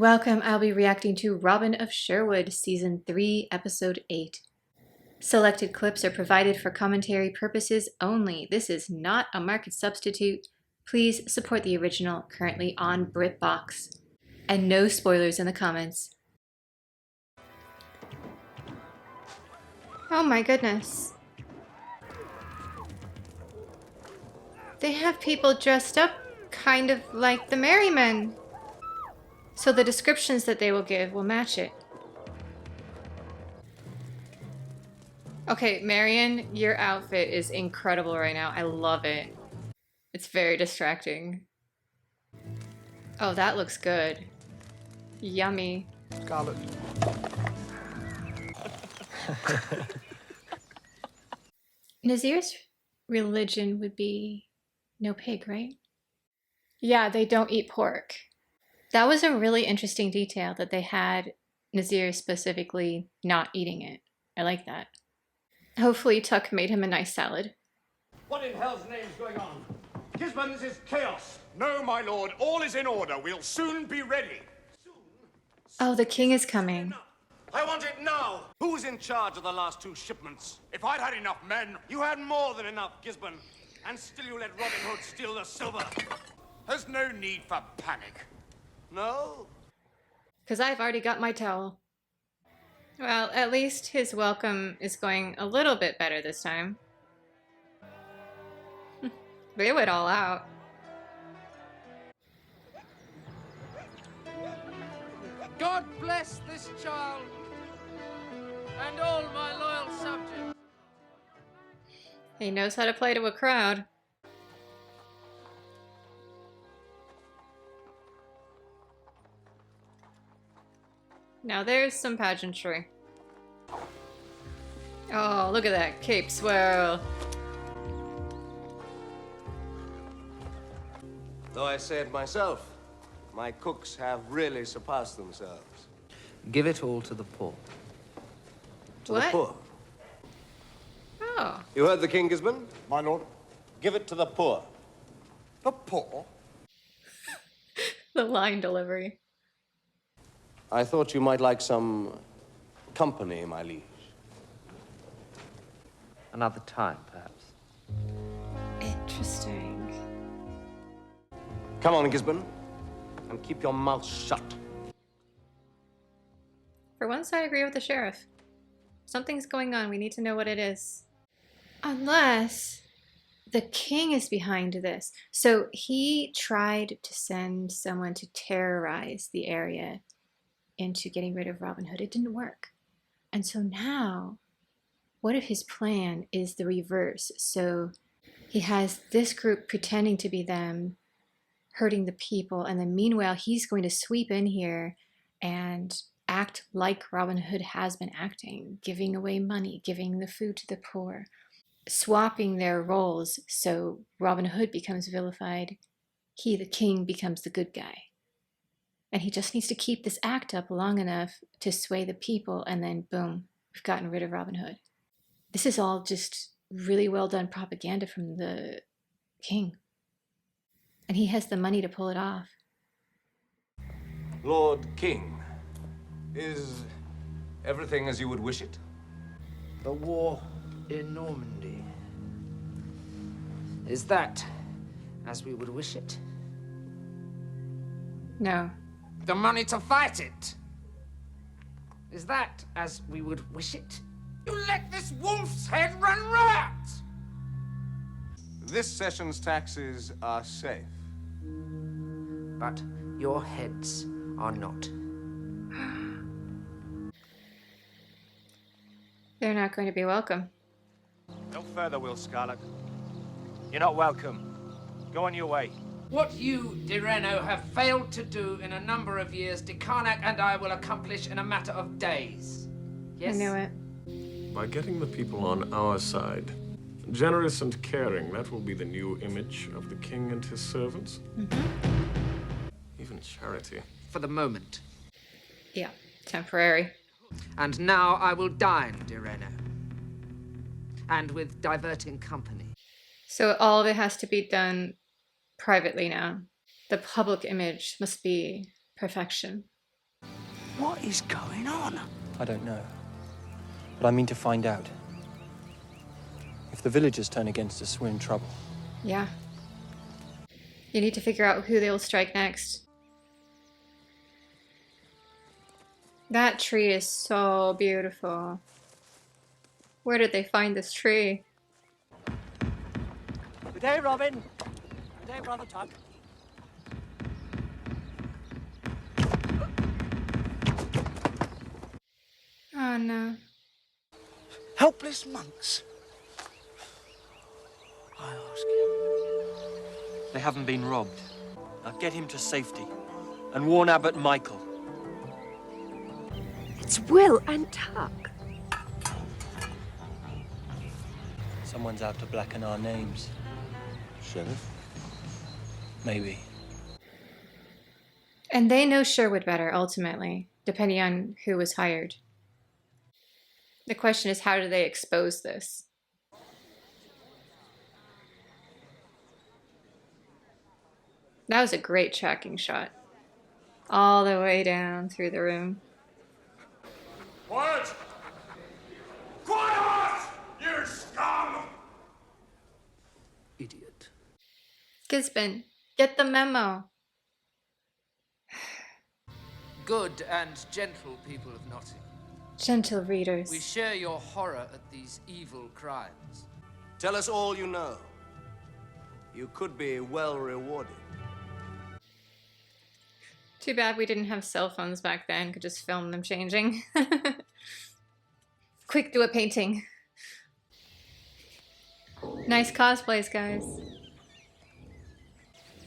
Welcome, I'll be reacting to Robin of Sherwood, Season 3, Episode 8. Selected clips are provided for commentary purposes only. This is not a market substitute. Please support the original, currently on BritBox. And no spoilers in the comments. Oh my goodness. They have people dressed up kind of like the Merry Men. So the descriptions that they will give will match it. Okay, Marion, your outfit is incredible right now. I love it. It's very distracting. Oh, that looks good. Yummy. Scarlet. Nazir's religion would be no pig, right? Yeah, they don't eat pork. That was a really interesting detail that they had Nazir specifically not eating it. I like that. Hopefully Tuck made him a nice salad. What in hell's name is going on? Gisborne, this is chaos. No, my lord, all is in order. We'll soon be ready. Oh, the king is coming. I want it now. Who's in charge of the last two shipments? If I'd had enough men, You had more than enough, Gisborne. And still you let Robin Hood steal the silver. there's no need for panic. No? Because I've already got my towel. Well, at least his welcome is going a little bit better this time. They went all out. God bless this child and all my loyal subjects. He knows how to play to a crowd. Now there's some pageantry. Oh, look at that cape swirl. Though I say it myself, my cooks have really surpassed themselves. Give it all to the poor. To What? the poor. Oh, You heard the king, Gisborne? My lord, Give it to the poor. the poor? the line delivery. I thought you might like some company, my liege. Another time, perhaps. Interesting. Come on, Gisborne, and keep your mouth shut. For once, I agree with the sheriff. Something's going on. We need to know what it is. Unless the king is behind this. So he tried to send someone to terrorize the area into getting rid of Robin Hood. It didn't work. And so now, what if his plan is the reverse? So he has this group pretending to be them, hurting the people, and then meanwhile he's going to sweep in here and act like Robin Hood has been acting, giving away money, giving the food to the poor, swapping their roles so Robin Hood becomes vilified, he, the king, becomes the good guy. And he just needs to keep this act up long enough to sway the people, and then boom, we've gotten rid of Robin Hood. This is all just really well done propaganda from the king. And he has the money to pull it off. Lord King, is everything as you would wish it? The war in Normandy. Is that as we would wish it? No. The money to fight it. Is that as we would wish it? You let this wolf's head run riot. This session's taxes are safe. But your heads are not. They're not going to be welcome. No further, Will Scarlet. You're not welcome. Go on your way. What you, Di Reno, have failed to do in a number of years, Dikarnak and I will accomplish in a matter of days. Yes? I knew it. By getting the people on our side, generous and caring, that will be the new image of the king and his servants. Even charity. For the moment. Yeah, temporary. And now I will dine, Di Reno. And with diverting company. So all of it has to be done privately now. The public image must be perfection. What is going on? I don't know. But I mean to find out. If the villagers turn against us, we're in trouble. Yeah. You need to figure out who they will strike next. That tree is so beautiful. Where did they find this tree? Good day, Robin. Good day, Brother Tuck. Oh no. Helpless monks. I ask you. They haven't been robbed. Now get him to safety and warn Abbot Michael. It's Will and Tuck. Someone's out to blacken our names. Sheriff? Maybe. And they know Sherwood better, ultimately, depending on who was hired. The question is, how do they expose this? That was a great tracking shot. All the way down through the room. Quiet! Quiet! You scum! Idiot. Gisbin, get the memo. Good and gentle people of Nottingham, Gentle readers. we share your horror at these evil crimes. Tell us all you know. You could be well rewarded. Too bad we didn't have cell phones back then. Could just film them changing. Quick, do a painting. Nice cosplays, guys.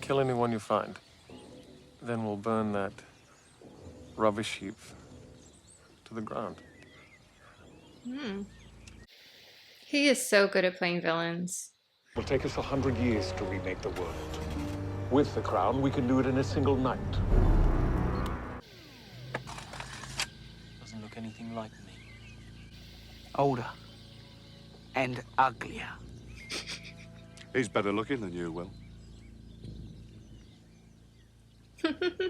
Kill anyone you find. Then we'll burn that rubbish heap to the ground. He is so good at playing villains. It'll take us 100 years to remake the world. With the crown, we can do it in a single night. Doesn't look anything like me. Older. And uglier. He's better looking than you, Will.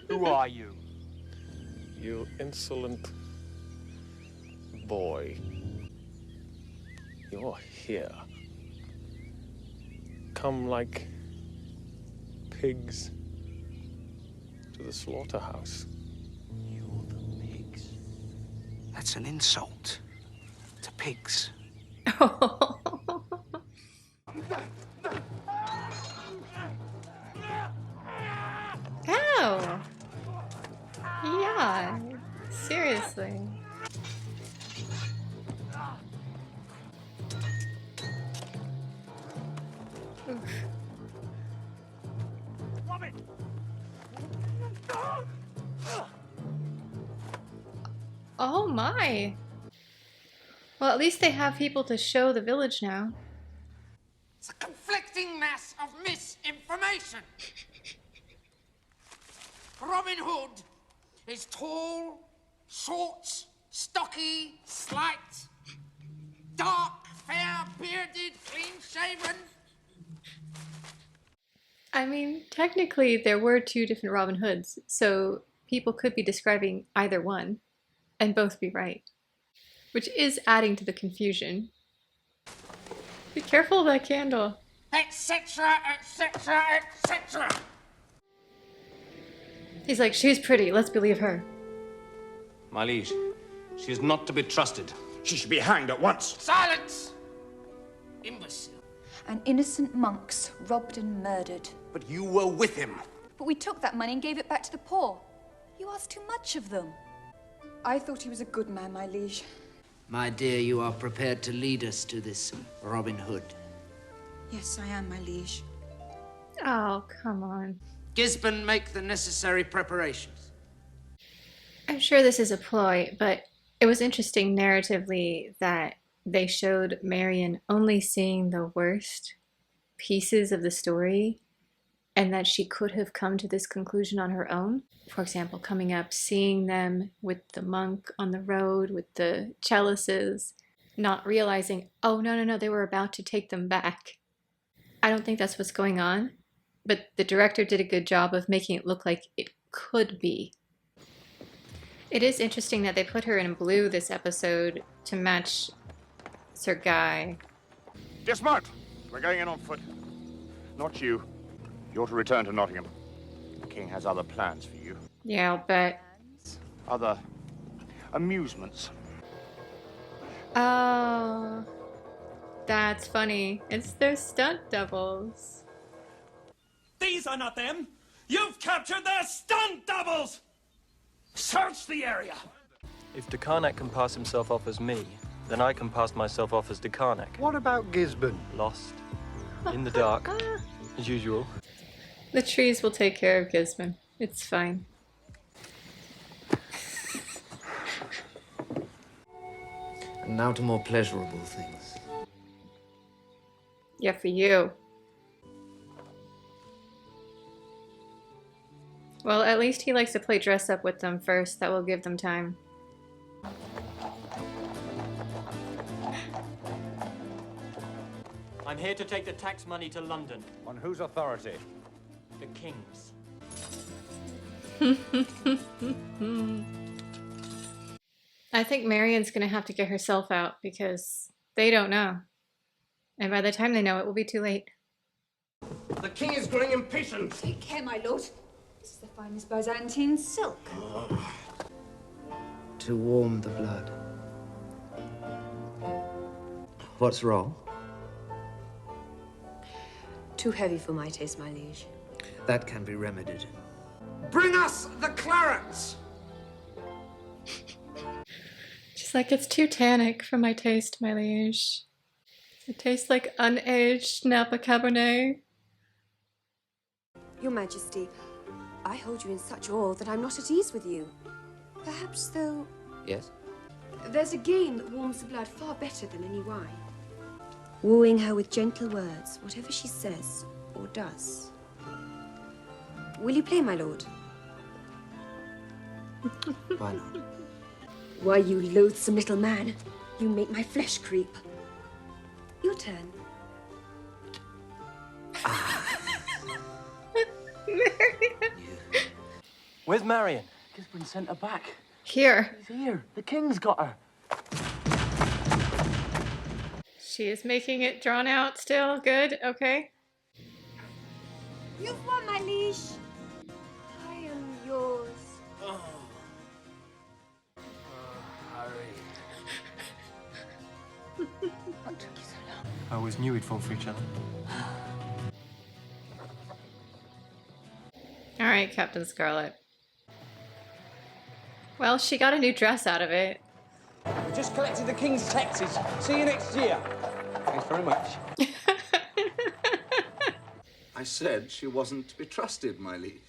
Who are you? You insolent boy. You're here. Come like pigs to the slaughterhouse. You're the pigs. That's an insult to pigs. Ow! Yeah, seriously. Oof. Oh my! Well, at least they have people to show the village now. It's a conflicting mass of misinformation. Robin Hood is tall, short, stocky, slight, dark, fair, bearded, clean-shaven. I mean, technically there were two different Robin Hoods, so people could be describing either one and both be right, which is adding to the confusion. Be careful of that candle. Etc., etc., etc. He's like, she's pretty, let's believe her. My liege, she is not to be trusted. She should be hanged at once. Silence! Imbecile. And innocent monks robbed and murdered. But you were with him. But we took that money and gave it back to the poor. You asked too much of them. I thought he was a good man, my liege. My dear, you are prepared to lead us to this Robin Hood. Yes, I am, my liege. Oh, come on. Gisbin, make the necessary preparations. I'm sure this is a ploy, but it was interesting narratively that they showed Marion only seeing the worst pieces of the story and that she could have come to this conclusion on her own. For example, coming up, seeing them with the monk on the road with the chalices, not realizing, oh, no, they were about to take them back. I don't think that's what's going on, but the director did a good job of making it look like it could be. It is interesting that they put her in blue this episode to match Sir Guy. Dismount! We're going in on foot. Not you. You're to return to Nottingham. The king has other plans for you. Yeah, I'll bet. Other amusements. Oh, that's funny. It's their stunt doubles. These are not them! You've captured their stunt doubles! Search the area! If de Karnak can pass himself off as me, then I can pass myself off as de Karnak. What about Gisborne? Lost. In the dark. As usual. The trees will take care of Gisborne. It's fine. And now to more pleasurable things. Yeah, for you. Well, at least he likes to play dress up with them first. That will give them time. I'm here to take the tax money to London. On whose authority? The King's. I think Marion's gonna have to get herself out because they don't know. And by the time they know, it will be too late. The king is growing impatient. Take care, my lord. This is the finest Byzantine silk. To warm the blood. What's wrong? Too heavy for my taste, my liege. That can be remedied. Bring us the clarets! She's like, it's too tannic for my taste, my liege. It tastes like unaged Napa Cabernet. Your Majesty, I hold you in such awe that I'm not at ease with you. Perhaps, though, Yes? there's a game that warms the blood far better than any wine. Wooing her with gentle words, whatever she says or does. Will you play, my lord? Why not? Why, you loathsome little man. You make my flesh creep. Your turn. Where's Marion? Gisborne sent her back. Here. She's here. The king's got her. She is making it drawn out still. Good. Okay. You've won, my liege. I am yours. What took you so long? I always knew we'd fall for each other. All right, Captain Scarlet. Well, she got a new dress out of it. We just collected the king's taxes. See you next year. Thanks very much. I said she wasn't to be trusted, my liege.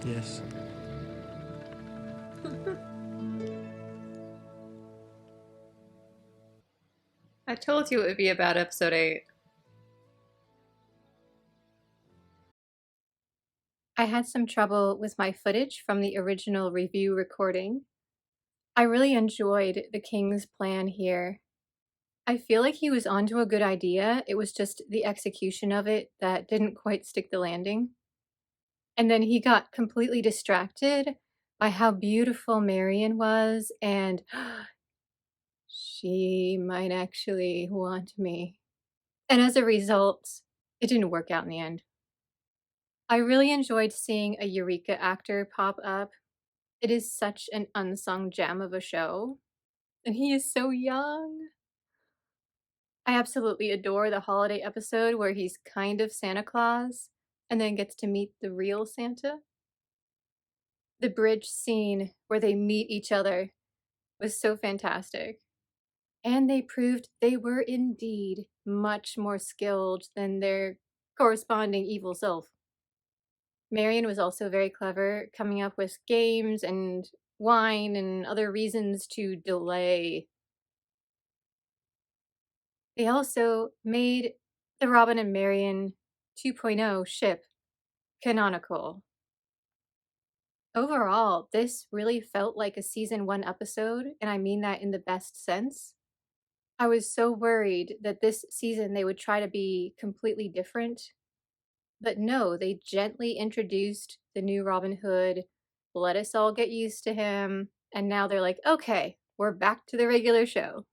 Yes. I told you it would be about episode 8. I had some trouble with my footage from the original review recording. I really enjoyed the King's plan here. I feel like he was onto a good idea. It was just the execution of it that didn't quite stick the landing. And then he got completely distracted by how beautiful Marion was, and she might actually want me. And as a result, it didn't work out in the end. I really enjoyed seeing a Eureka actor pop up. It is such an unsung gem of a show. And he is so young. I absolutely adore the holiday episode where he's kind of Santa Claus and then gets to meet the real Santa. The bridge scene where they meet each other was so fantastic. And they proved they were indeed much more skilled than their corresponding evil self. Marion was also very clever, coming up with games and wine and other reasons to delay. They also made the Robin and Marion 2.0 ship canonical. Overall, this really felt like a season 1 episode, and I mean that in the best sense. I was so worried that this season they would try to be completely different, But no, they gently introduced the new Robin Hood, let us all get used to him, and now they're like, okay, we're back to the regular show.